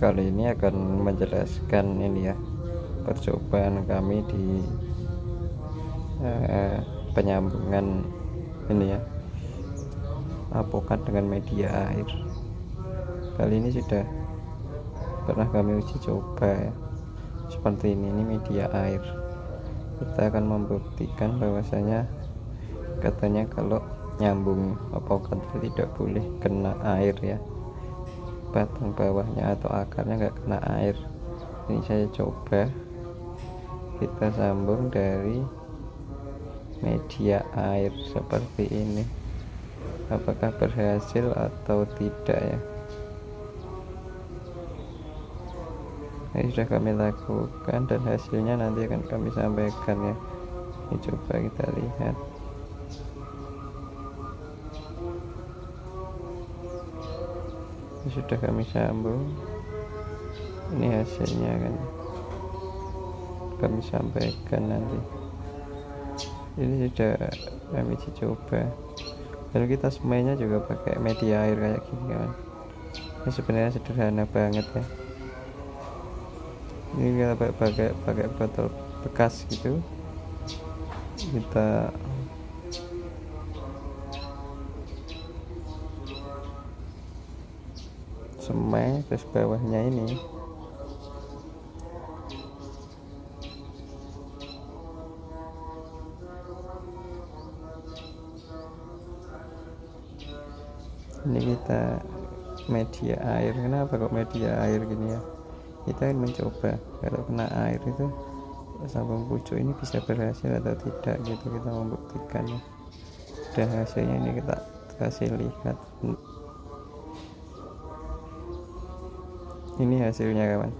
Kali ini akan menjelaskan ini ya, percobaan kami di penyambungan ini ya, apokat dengan media air. Kali ini sudah pernah kami uji coba ya, seperti ini media air. Kita akan membuktikan bahwasanya katanya kalau nyambung apokat tidak boleh kena air ya, batang bawahnya atau akarnya nggak kena air. Ini saya coba, kita sambung dari media air seperti ini, apakah berhasil atau tidak ya. Ini sudah kami lakukan dan hasilnya nanti akan kami sampaikan ya. Ini coba kita lihat. Ini sudah kami sambung, ini hasilnya kan kami sampaikan nanti. Ini sudah kami uji coba, lalu kita semainya juga pakai media air kayak gini kan. Ini sebenarnya sederhana banget ya. Ini kita pakai botol bekas gitu, kita semai terus bawahnya ini kita media air. Kenapa kok media air gini ya? Kita ingin mencoba kalau kena air itu sambung pucuk ini bisa berhasil atau tidak gitu, kita membuktikan ya. Dan hasilnya ini kita kasih lihat. Ini hasilnya kawan,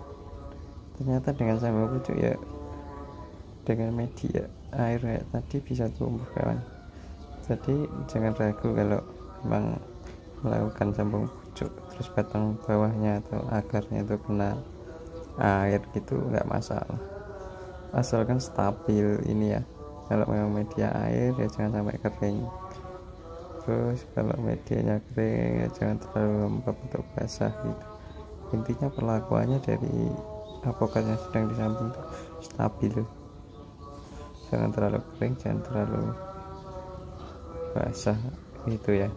ternyata dengan sambung pucuk ya, dengan media air kayak tadi bisa tumbuh kawan. Jadi jangan ragu kalau memang melakukan sambung pucuk terus batang bawahnya atau akarnya itu kena air gitu, nggak masalah, asalkan stabil ini ya. Kalau memang media air ya jangan sampai kering, terus kalau medianya kering ya jangan terlalu lembab atau basah gitu. Intinya perlakuannya dari apokat yang sedang disambung itu stabil, jangan terlalu kering, jangan terlalu basah gitu ya.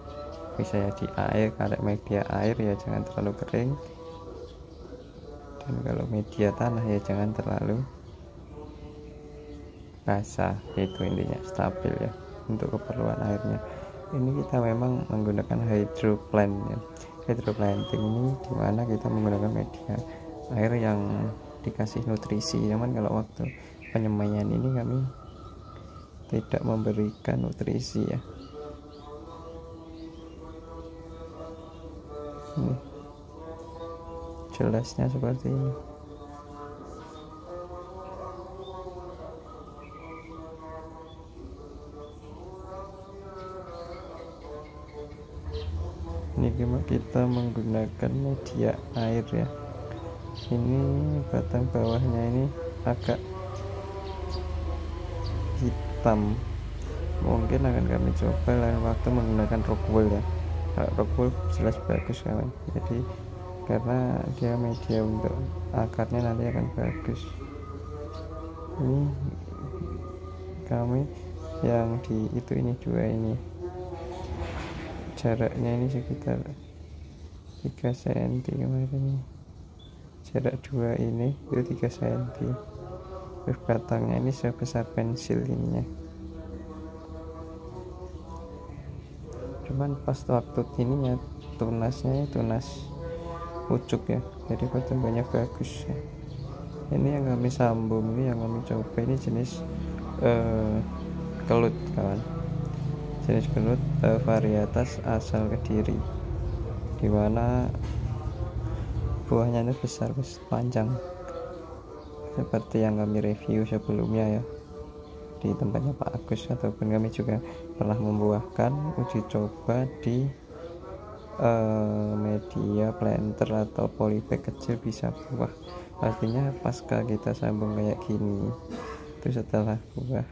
Misalnya di air, kalau media air ya jangan terlalu kering, dan kalau media tanah ya jangan terlalu basah, itu intinya stabil ya untuk keperluan airnya. Ini kita memang menggunakan hydroplant ya. Hydroplanting ini dimana kita menggunakan media air yang dikasih nutrisi. Namun kalau waktu penyemaian ini kami tidak memberikan nutrisi ya. Ini jelasnya seperti ini. Ini kita menggunakan media air ya. Ini batang bawahnya ini agak hitam, mungkin akan kami coba lain waktu menggunakan rockwool ya. Kalau rockwool jelas bagus kawan, jadi karena dia media untuk akarnya nanti akan bagus. Ini kami yang di itu ini dua ini, jaraknya ini sekitar 3 cm kemarin ini. Jarak dua ini itu 3 cm. Terus batangnya ini sebesar pensil ininya. Cuman pas waktu ininya tunasnya tunas pucuk ya, jadi pertumbuhannya bagus ya. Ini yang kami sambung, ini yang kami coba, ini jenis kelut kawan, jenis kelut varietas asal Kediri, dimana buahnya itu besar, panjang seperti yang kami review sebelumnya ya di tempatnya Pak Agus, ataupun kami juga pernah membuahkan uji coba di media planter atau polybag kecil bisa buah. Artinya pasca kita sambung kayak gini, itu setelah buah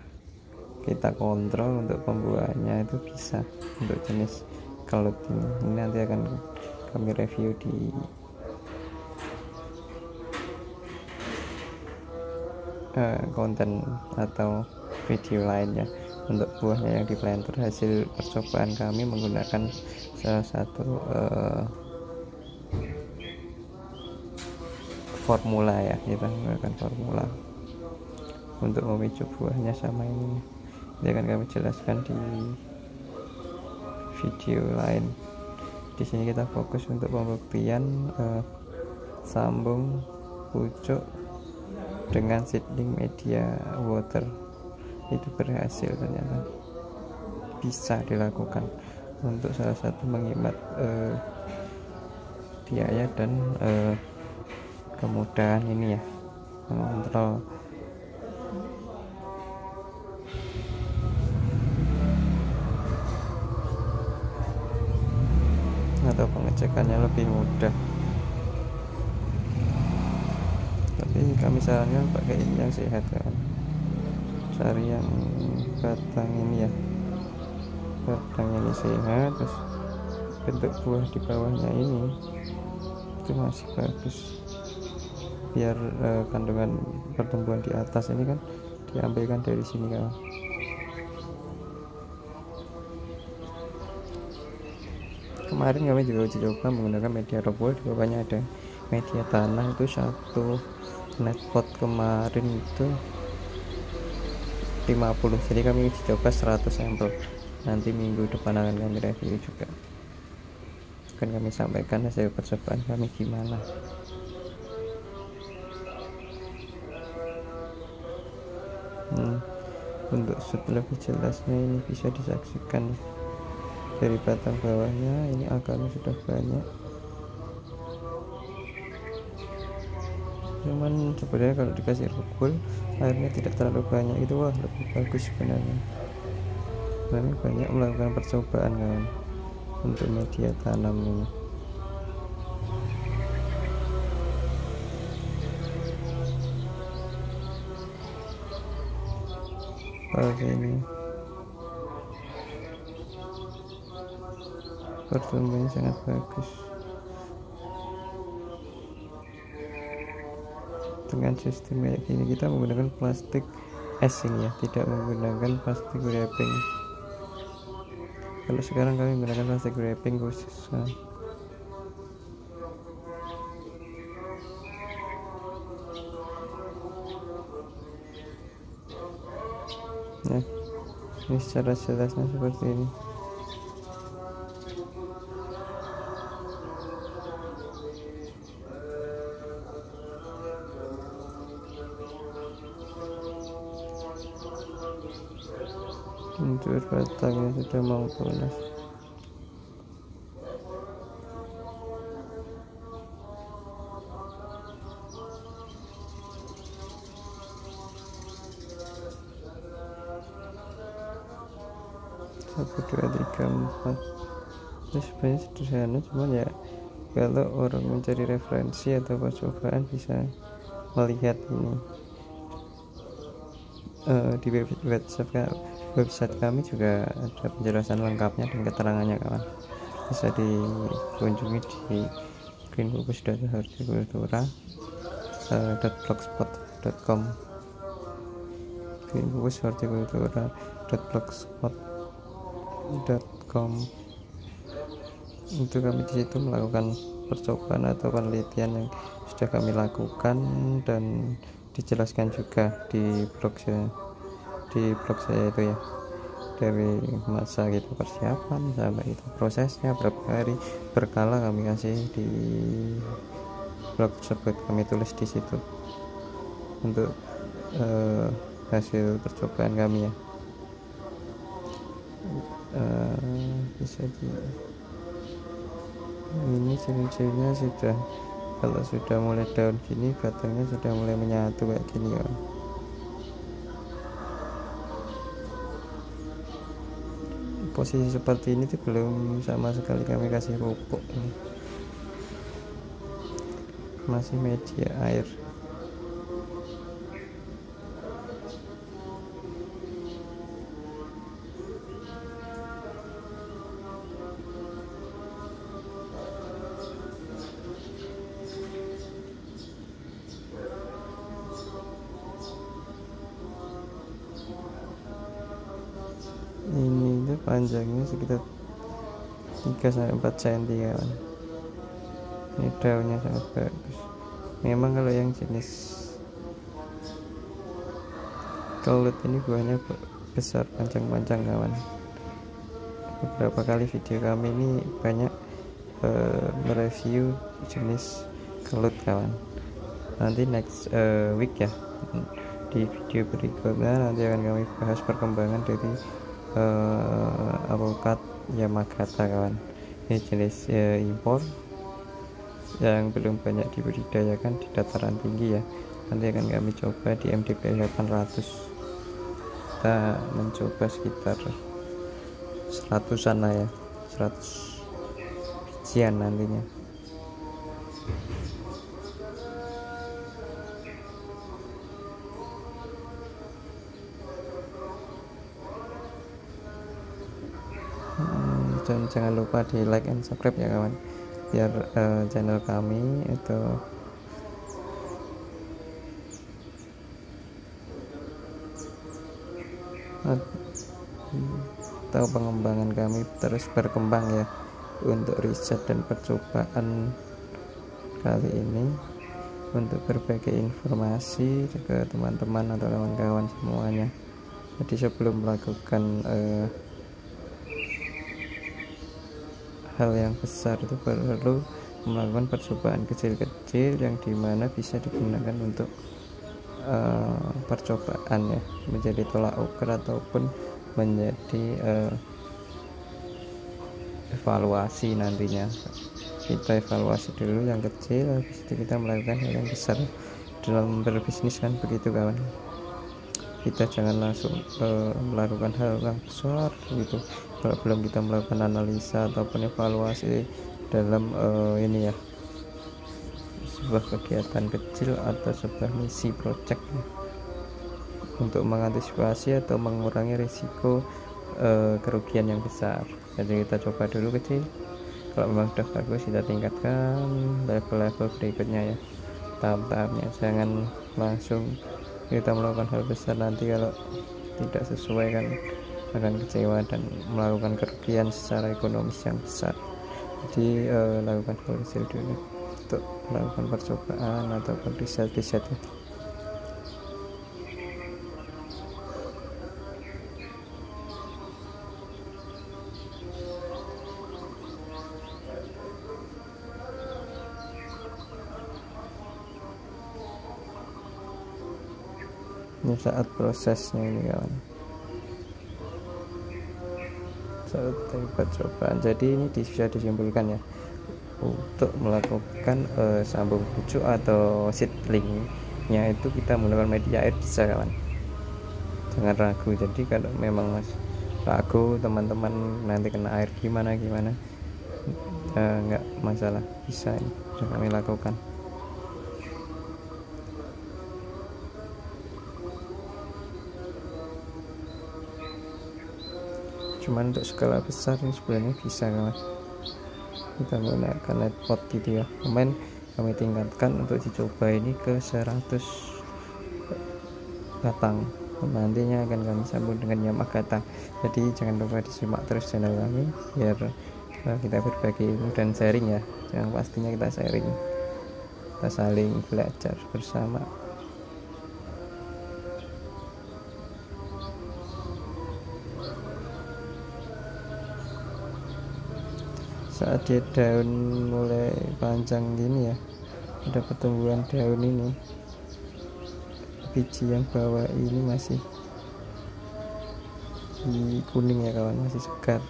kita kontrol untuk pembuahannya itu bisa untuk jenis kelut ini nanti akan kami review di konten atau video lainnya. Untuk buahnya yang di blender hasil percobaan kami menggunakan salah satu formula ya, kita menggunakan formula untuk memicu buahnya sama ini. Ini akan kami jelaskan di video lain. Di sini kita fokus untuk pembuktian sambung pucuk dengan seedling media water itu berhasil, ternyata bisa dilakukan untuk salah satu menghemat biaya dan kemudahan ini ya mengontrol atau pengecekannya lebih mudah. Tapi kami sarankan pakai ini yang sehat kan, cari yang batang ini ya, batang ini sehat, terus bentuk buah di bawahnya ini itu masih bagus, biar kandungan pertumbuhan di atas ini kan diambilkan dari sini kan. Kemarin kami juga uji coba menggunakan media roboh, di bawahnya ada media tanah. Itu satu net pot kemarin itu 50, jadi kami uji coba 100 sampel. Nanti minggu depan akan kami review juga, akan kami sampaikan hasil percobaan kami gimana. Untuk lebih jelasnya ini bisa disaksikan dari batang bawahnya, ini akarnya sudah banyak, cuman sebenarnya kalau dikasih rukul airnya tidak terlalu banyak, itu wah lebih bagus sebenarnya. Kami banyak melakukan percobaan kan untuk media tanam ini. Ini pertumbuhannya sangat bagus. Dengan sistem kayak gini kita menggunakan plastik es ini ya, tidak menggunakan plastik wrapping. Kalau sekarang kami menggunakan plastik wrapping khusus. Nah, ini secara jelasnya seperti ini. Untuk batangnya sudah mau tunas. Satu, dua, tiga, empat. Ini sebenarnya sederhana, cuman ya kalau orang mencari referensi atau percobaan bisa melihat ini di website kami juga ada penjelasan lengkapnya dan keterangannya kawan. Bisa dikunjungi di greenfocushorticultura.blogspot.com greenfocushorticultura.blogspot.com. Itu kami di situ melakukan percobaan atau penelitian yang sudah kami lakukan dan dijelaskan juga di blog saya itu ya, dari masa gitu persiapan sampai itu prosesnya berapa hari berkala kami kasih di blog tersebut, kami tulis di situ untuk hasil percobaan kami ya. Bisa ini ciri-cirinya sudah, kalau sudah mulai daun gini batangnya sudah mulai menyatu kayak gini ya. Posisi seperti ini tuh belum sama sekali kami kasih pupuk, masih media air. panjangnya sekitar 3-4 cm kawan. Ini daunnya sangat bagus. Memang kalau yang jenis kelut ini buahnya besar, panjang-panjang kawan. Beberapa kali video kami ini banyak mereview jenis kelut kawan. Nanti next week ya, di video berikutnya nanti akan kami bahas perkembangan dari avokat Yamagata kawan. Ini jenis impor yang belum banyak dibudidayakan di dataran tinggi ya. Nanti akan kami coba di MDP 800. Kita mencoba sekitar 100-an lah ya, 100 bijian nantinya. Dan jangan lupa di like and subscribe ya kawan, biar channel kami itu atau pengembangan kami terus berkembang ya, untuk riset dan percobaan kali ini, untuk berbagi informasi ke teman-teman atau kawan-kawan semuanya. Jadi sebelum melakukan hal yang besar itu perlu melakukan percobaan kecil-kecil yang dimana bisa digunakan untuk percobaan ya, menjadi tolak ukur ataupun menjadi evaluasi nantinya. Kita evaluasi dulu yang kecil, habis itu kita melakukan hal yang besar. Dalam berbisnis kan begitu kawan, kita jangan langsung melakukan hal yang besar gitu kalau belum kita melakukan analisa ataupun evaluasi dalam ini ya, sebuah kegiatan kecil atau sebuah misi project untuk mengantisipasi atau mengurangi risiko kerugian yang besar. Jadi kita coba dulu kecil, kalau memang sudah bagus kita tingkatkan level-level berikutnya ya, tahap-tahapnya. Jangan langsung kita melakukan hal besar, nanti kalau tidak sesuai kan akan kecewa dan melakukan kerugian secara ekonomis yang besar. Jadi lakukan hal kecil dulu untuk melakukan percobaan ataupun riset-riset ya. Ini saat prosesnya ini kawan, saat percobaan. Jadi ini bisa disimpulkan ya, untuk melakukan sambung pucuk atau seedlingnya itu kita menggunakan media air bisa kawan, jangan ragu. Jadi kalau memang mas ragu teman-teman nanti kena air gimana nggak masalah, bisa ini sudah kami lakukan. Cuman untuk skala besar ini sebenarnya bisa kawan, kita menggunakan net pot gitu ya. Kemarin kami tingkatkan untuk dicoba ini ke 100 batang, nantinya akan kami sambung dengan Yamagata. Jadi jangan lupa disimak terus channel kami biar kita berbagi ilmu dan sharing ya, yang pastinya kita sharing, kita saling belajar bersama. Saat dia daun mulai panjang gini ya, ada pertumbuhan daun ini, biji yang bawah ini masih kuning ya kawan, masih segar.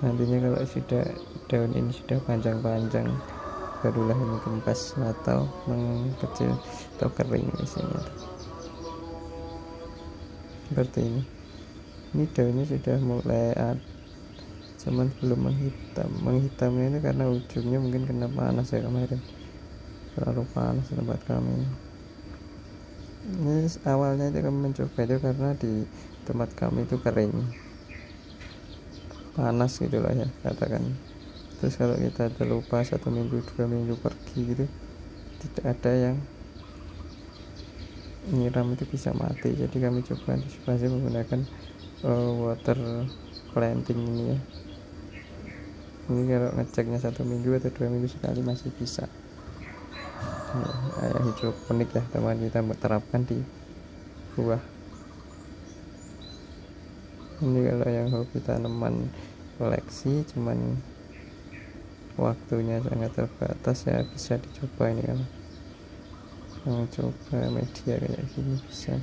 Nantinya kalau sudah daun ini sudah panjang-panjang, barulah ini kempes atau mengecil atau kering isinya seperti ini. Ini daunnya sudah mulai cuman belum menghitamnya itu karena ujungnya mungkin kena panas ya kemarin, terlalu panas tempat kami. Ini awalnya itu kami mencoba itu karena di tempat kami itu kering, panas gitulah ya katakan. Terus kalau kita terlupa 1 minggu 2 minggu pergi gitu, tidak ada yang nyiram, itu bisa mati. Jadi kami coba antisipasi menggunakan water planting ini ya. Ini kalau ngeceknya 1 minggu atau 2 minggu sekali masih bisa. Hidroponik ya teman, kita terapkan di buah. Ini kalau yang hobi tanaman koleksi cuman waktunya sangat terbatas ya, bisa dicoba ini kan. Mau coba media kayak gini bisa.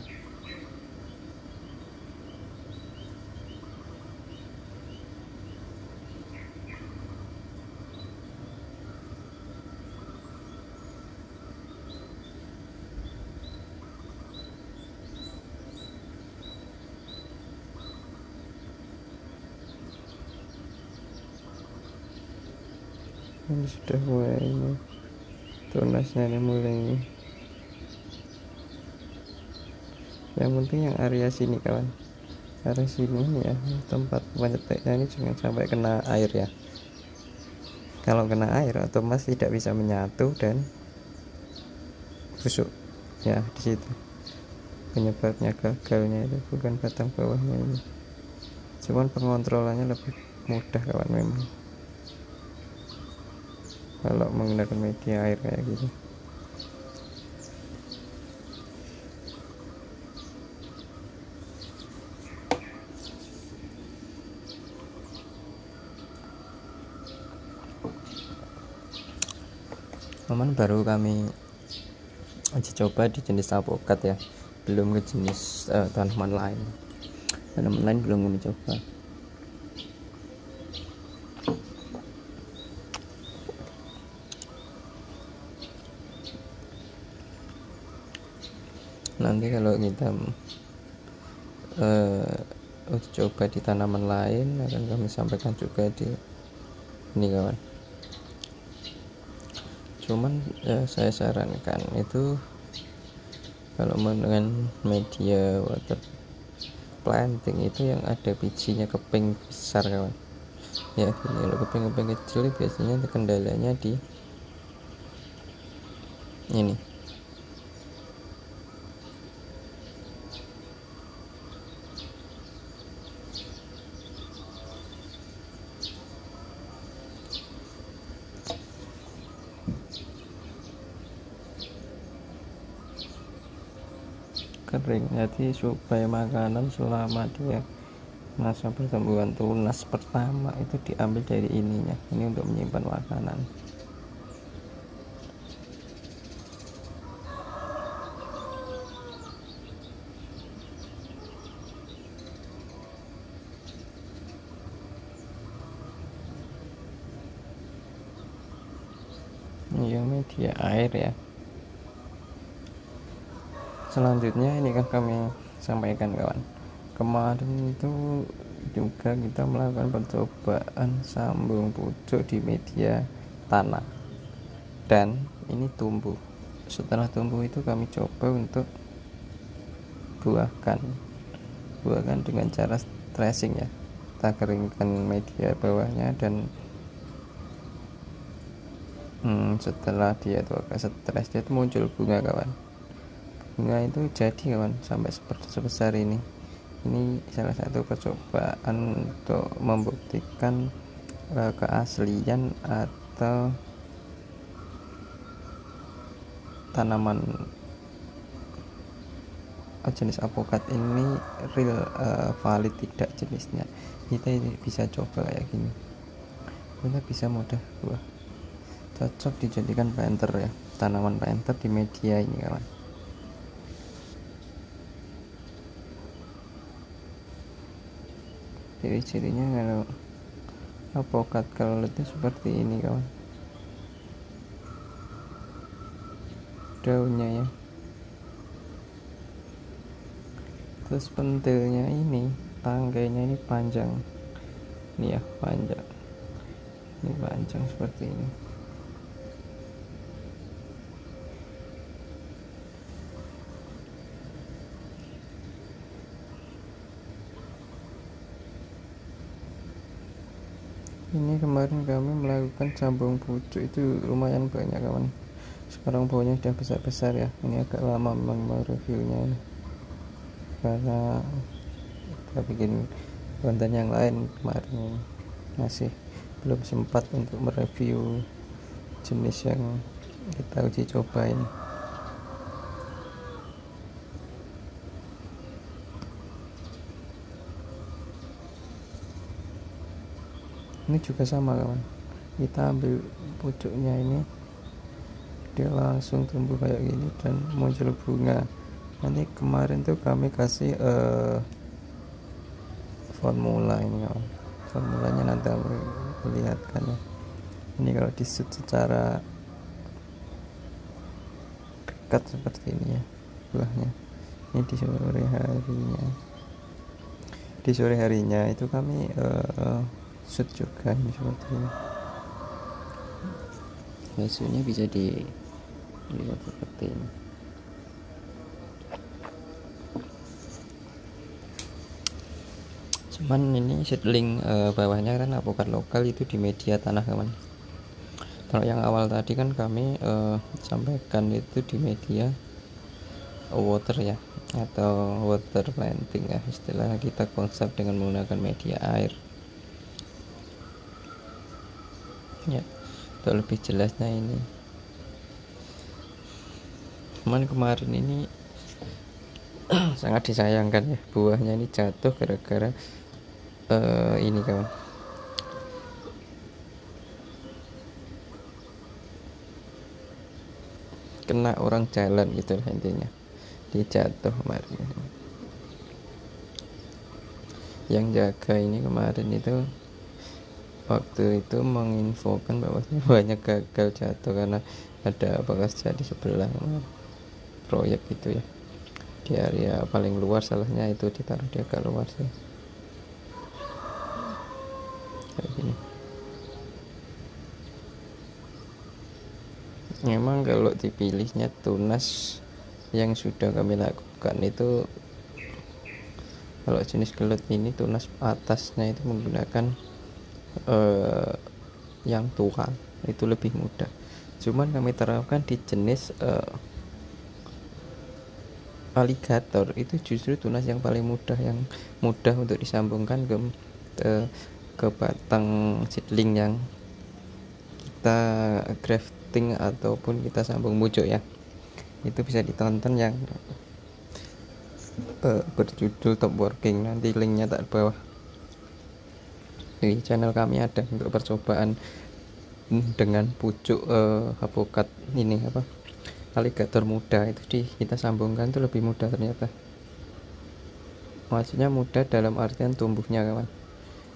Ini sudah mulai ini, tunasnya ini mulai. Yang penting yang area sini kawan, area sini ya, tempat penceteknya ini jangan sampai kena air ya. Kalau kena air otomatis tidak bisa menyatu dan busuk ya. Di situ penyebabnya gagalnya, itu bukan batang bawahnya ini, cuman pengontrolannya lebih mudah kawan memang kalau menggunakan media air kayak gitu. Teman, baru kami uji coba di jenis apokat ya, belum ke jenis tanaman lain belum kami coba. Nanti kalau kita uji coba di tanaman lain akan kami sampaikan juga di ini kawan. Cuman saya sarankan itu kalau dengan media water planting itu yang ada bijinya keping besar kawan ya. Gini, kalau keping-keping kecil biasanya kendalanya di ini. Kering, jadi supaya makanan selama dia masa pertumbuhan tunas pertama itu diambil dari ininya, ini untuk menyimpan makanan. Ini yang media air ya. Selanjutnya ini kan kami sampaikan kawan, kemarin itu juga kita melakukan percobaan sambung pucuk di media tanah dan ini tumbuh. Setelah tumbuh itu kami coba untuk buahkan dengan cara stressing ya. Kita keringkan media bawahnya dan setelah dia tuh agak stres, dia tuh muncul bunga kawan. Bunga itu jadi kawan sampai seperti sebesar ini. Ini salah satu percobaan untuk membuktikan keaslian atau tanaman jenis apokat ini real valid tidak jenisnya. Kita bisa coba kayak gini, kita bisa mudah buah, cocok dijadikan planter ya, tanaman planter di media ini kawan. Ciri-cirinya kalau apokat kalau itu seperti ini kawan, daunnya ya, terus pentilnya ini, tangkainya ini panjang, ini ya panjang, ini panjang seperti ini. Ini kemarin kami melakukan sambung pucuk itu lumayan banyak kawan. Sekarang pohonnya sudah besar-besar ya. Ini agak lama memang reviewnya ini, karena kita bikin konten yang lain kemarin masih belum sempat untuk mereview jenis yang kita uji coba ini. Ini juga sama kawan, kita ambil pucuknya ini, dia langsung tumbuh kayak gini dan muncul bunga. Nanti kemarin tuh kami kasih formula ini kawan, formulanya nanti melihatkan ya. Ini kalau di shoot secara dekat seperti ini ya buahnya. Ini di sore harinya itu kami shoot juga ini seperti ini. Hasilnya bisa dilihat seperti ini. Cuman ini seedling bawahnya kan alpukat lokal itu di media tanah kawan. Kalau yang awal tadi kan kami sampaikan itu di media water ya, atau water planting ya, istilah kita konsep dengan menggunakan media air ya. Untuk lebih jelasnya ini, cuman kemarin ini sangat disayangkan ya, buahnya ini jatuh gara-gara ini kawan, kena orang jalan gitu lah intinya, dia jatuh kemarin. Yang jaga ini kemarin itu waktu itu menginfokan bahwa banyak gagal jatuh karena ada bekas di sebelah proyek itu ya, di area paling luar, salahnya itu ditaruh di agak luar sih kayak gini. Memang kalau dipilihnya tunas yang sudah kami lakukan itu, kalau jenis gelut ini tunas atasnya itu menggunakan yang tua, itu lebih mudah. Cuman kami terapkan di jenis aligator, itu justru tunas yang paling mudah, yang mudah untuk disambungkan ke batang seedling yang kita grafting ataupun kita sambung pucuk ya. Itu bisa ditonton yang berjudul Top Working, nanti linknya tak bawah. Di channel kami ada untuk percobaan dengan pucuk alpukat ini aligator muda, itu kita sambungkan itu lebih mudah ternyata. Maksudnya mudah dalam artian tumbuhnya kawan,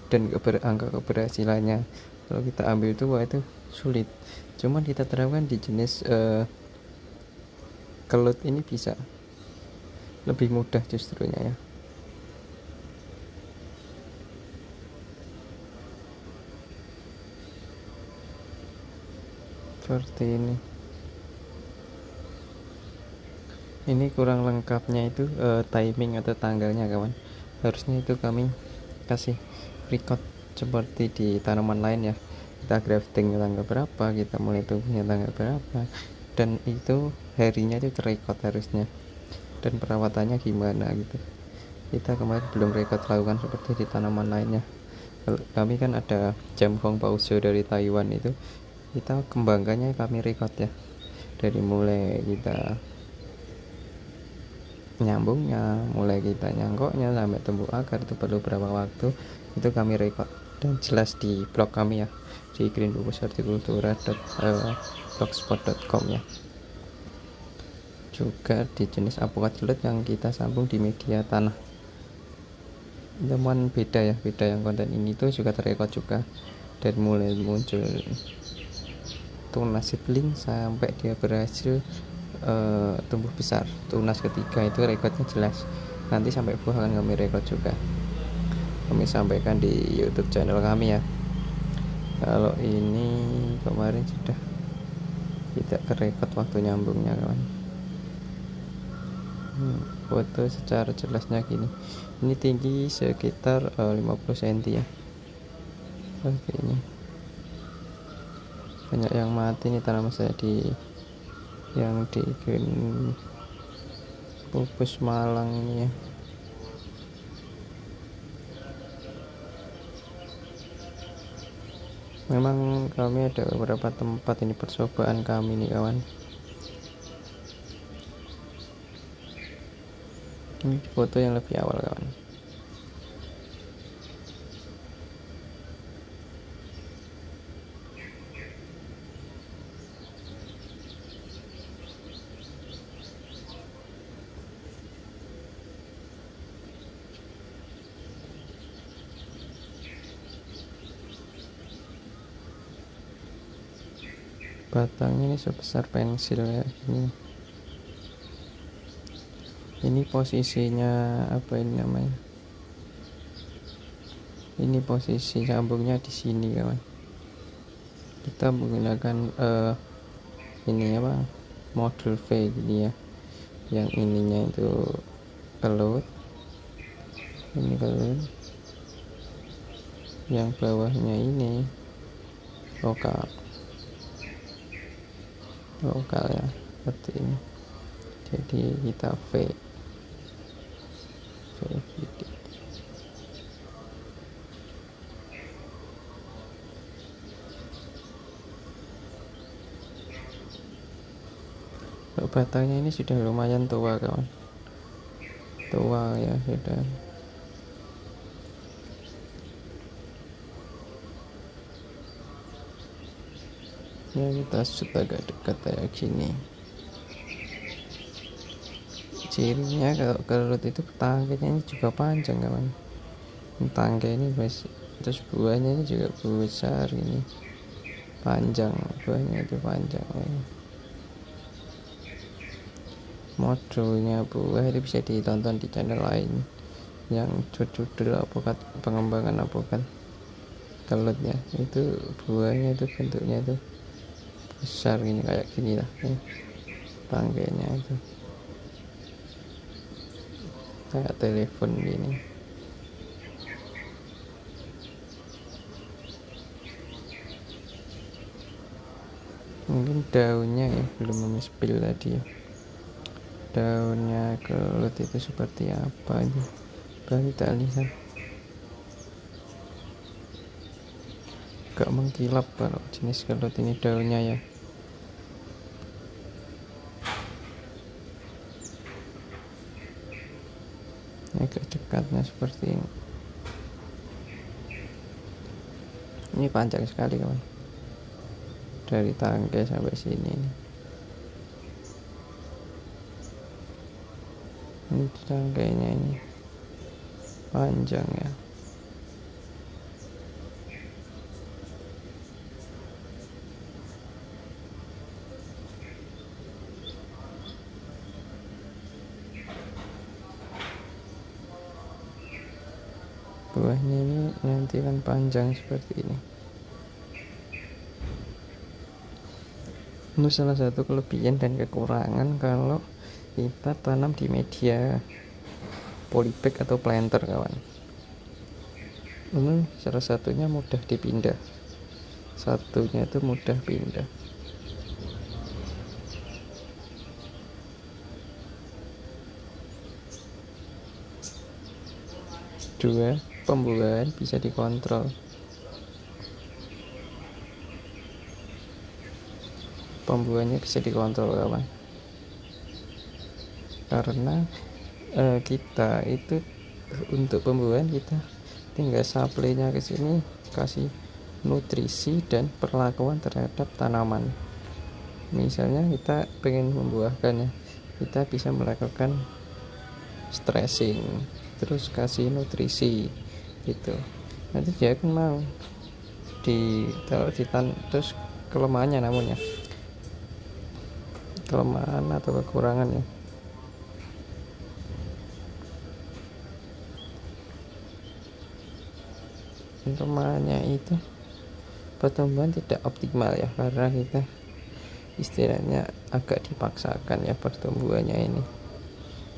dan angka keberhasilannya. Kalau kita ambil itu wah itu sulit, cuman kita terapkan di jenis kelut ini bisa lebih mudah justrunya ya. Seperti ini kurang lengkapnya itu timing atau tanggalnya kawan. Harusnya itu kami kasih record seperti di tanaman lain ya, kita grafting tanggal berapa, kita mulai tumbuhnya tanggal berapa, dan itu harinya itu terrecord harusnya, dan perawatannya gimana gitu. Kita kemarin belum record lakukan seperti di tanaman lainnya. Kami kan ada Jamhong Pauso dari Taiwan, itu kita kembangkannya kami record ya, dari mulai kita nyambungnya, mulai kita nyangkoknya sampai tumbuh akar itu perlu berapa waktu, itu kami record dan jelas di blog kami ya, di greenbubushorticultura.blogspot.com ya. Juga di jenis alpukat gelut yang kita sambung di media tanah, teman beda ya, beda yang konten ini tuh juga terrecord juga, dan mulai muncul tunas seedling sampai dia berhasil tumbuh besar, tunas ketiga itu rekodnya jelas. Nanti sampai buah akan kami rekod juga, kami sampaikan di YouTube channel kami ya. Kalau ini kemarin sudah tidak kerekod waktu nyambungnya kawan. Foto secara jelasnya gini, ini tinggi sekitar 50 cm ya, seperti ini. Banyak yang mati nih tanaman saya yang di Green Pupus Malang ini ya. Memang kami ada beberapa tempat ini percobaan kami nih kawan. Ini foto yang lebih awal kawan. Batangnya ini sebesar pensil ya ini posisinya apa ini namanya, ini posisi sambungnya di sini kawan. Kita menggunakan ini apa, modul V gini ya, yang ininya itu kelut, ini kelut, yang bawahnya ini lokal ya, seperti ini. Jadi kita V gitu. Batangnya ini sudah lumayan tua kawan, tua ya sudah. Ya kita shoot agak dekat kayak gini. Cirinya kalau kelut itu tangkainya ini juga panjang kawan, tangkai ini terus buahnya ini juga besar ini, panjang buahnya itu panjang ya. Modulnya buah itu bisa ditonton di channel lain yang judul alpukat, pengembangan alpukat kelutnya. Itu buahnya itu bentuknya itu besar ini kayak gini lah ya. Tangkainya itu kayak telepon gini. Mungkin daunnya ya belum memispil tadi ya, daunnya kelut itu seperti apa ini baru kita lihat. Agak mengkilap kalau jenis kelut ini daunnya ya. Agak dekatnya seperti ini. Ini panjang sekali kawan, dari tangkai sampai sini. Ini tangkainya ini panjang ya. Buahnya ini nanti kan panjang seperti ini. Ini salah satu kelebihan dan kekurangan kalau kita tanam di media polybag atau planter kawan. Ini salah satunya mudah dipindah, satunya itu mudah pindah. Dua, pembuahan bisa dikontrol. Pembuahannya bisa dikontrol kawan, karena kita itu untuk pembuahan kita tinggal supply-nya ke sini, kasih nutrisi dan perlakuan terhadap tanaman. Misalnya kita pengen membuahkan ya, kita bisa melakukan stressing, terus kasih nutrisi gitu. Nanti dia akan mau terus kelemahannya, namun ya kelemahan atau kekurangan ya. Kelemahannya itu pertumbuhan tidak optimal ya, karena kita istilahnya agak dipaksakan ya pertumbuhannya ini.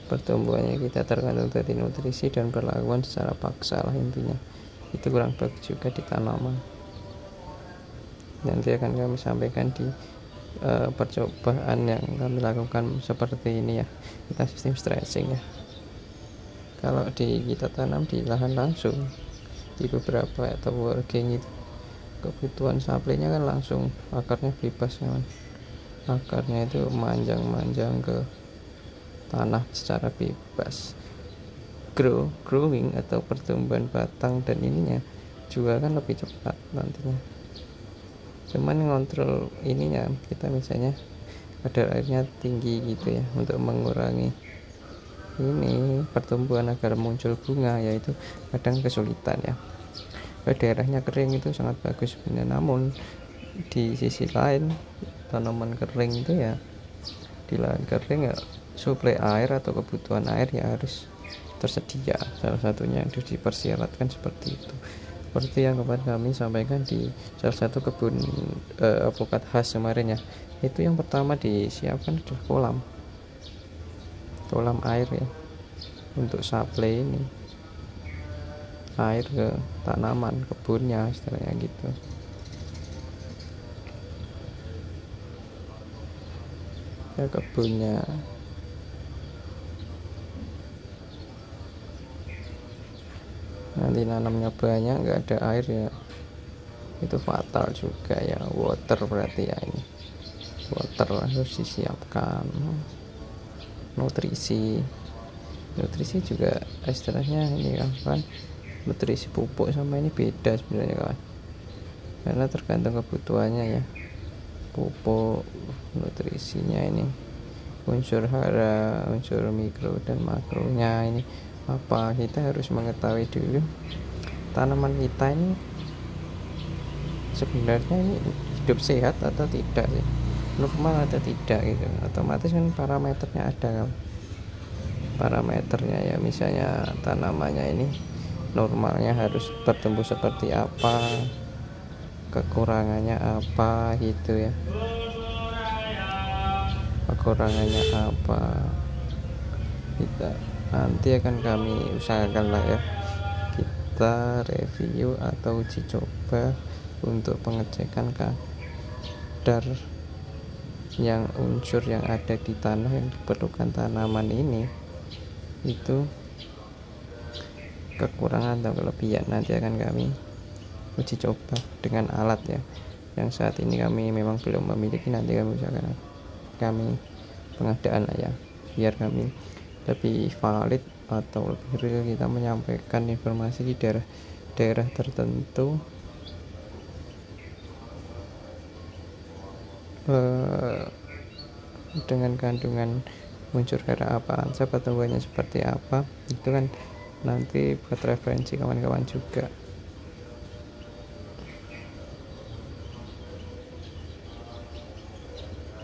Pertumbuhannya kita tergantung dari nutrisi dan perlakuan secara paksa lah intinya. Itu kurang bagus juga di tanaman. Nanti akan kami sampaikan di percobaan yang kami lakukan seperti ini ya. Kita sistem stressing ya. Kalau kita tanam di lahan langsung di beberapa atau working itu kebutuhan supply-nya kan langsung akarnya bebas kawan. Akarnya itu manjang-manjang ke tanah secara bebas. Growing atau pertumbuhan batang dan ininya juga kan lebih cepat nantinya. Cuman ngontrol ininya, kita misalnya kadar airnya tinggi gitu ya, untuk mengurangi ini pertumbuhan agar muncul bunga, yaitu kadang kesulitan ya. Kalau daerahnya kering itu sangat bagus sebenarnya, namun di sisi lain tanaman kering itu ya, di lahan kering ya suplai air atau kebutuhan air ya harus tersedia, salah satunya harus dipersyaratkan seperti itu. Seperti yang kemarin kami sampaikan di salah satu kebun alpukat khas kemarin ya, itu yang pertama disiapkan adalah kolam air ya, untuk supply ini air ke tanaman kebunnya istilahnya gitu. Ya kebunnya nanti nanamnya banyak nggak ada air ya itu fatal juga ya. Water berarti ya, ini water harus disiapkan. Nutrisi juga istilahnya ini kan, nutrisi pupuk sama ini beda sebenarnya kawan, karena tergantung kebutuhannya ya. Pupuk nutrisinya ini unsur hara, unsur mikro dan makronya ini apa, kita harus mengetahui dulu tanaman kita ini sebenarnya ini hidup sehat atau tidak sih, normal atau tidak gitu. Otomatis kan parameternya ada kan, parameternya ya, misalnya tanamannya ini normalnya harus bertumbuh seperti apa, kekurangannya apa gitu ya, kekurangannya apa kita nanti akan kami usahakan lah ya, kita review atau uji coba untuk pengecekan kadar yang unsur yang ada di tanah yang diperlukan tanaman ini itu kekurangan atau kelebihan. Nanti akan kami uji coba dengan alat ya, yang saat ini kami memang belum memiliki. Nanti kami usahakan kami pengadaan lah ya, biar kami lebih valid atau lebih real kita menyampaikan informasi di daerah tertentu dengan kandungan unsur hara apa, pertumbuhannya seperti apa, itu kan nanti buat referensi kawan-kawan juga.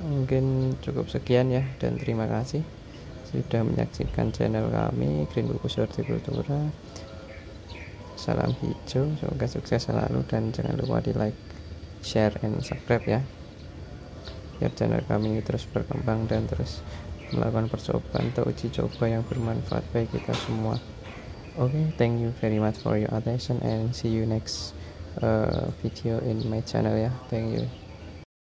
Mungkin cukup sekian ya, dan terima kasih sudah menyaksikan channel kami Green Bungkus Hortikultura. Salam hijau, semoga sukses selalu, dan jangan lupa di like, share, and subscribe ya, biar channel kami terus berkembang dan terus melakukan percobaan atau uji coba yang bermanfaat bagi kita semua. Thank you very much for your attention, and see you next video in my channel ya. Thank you.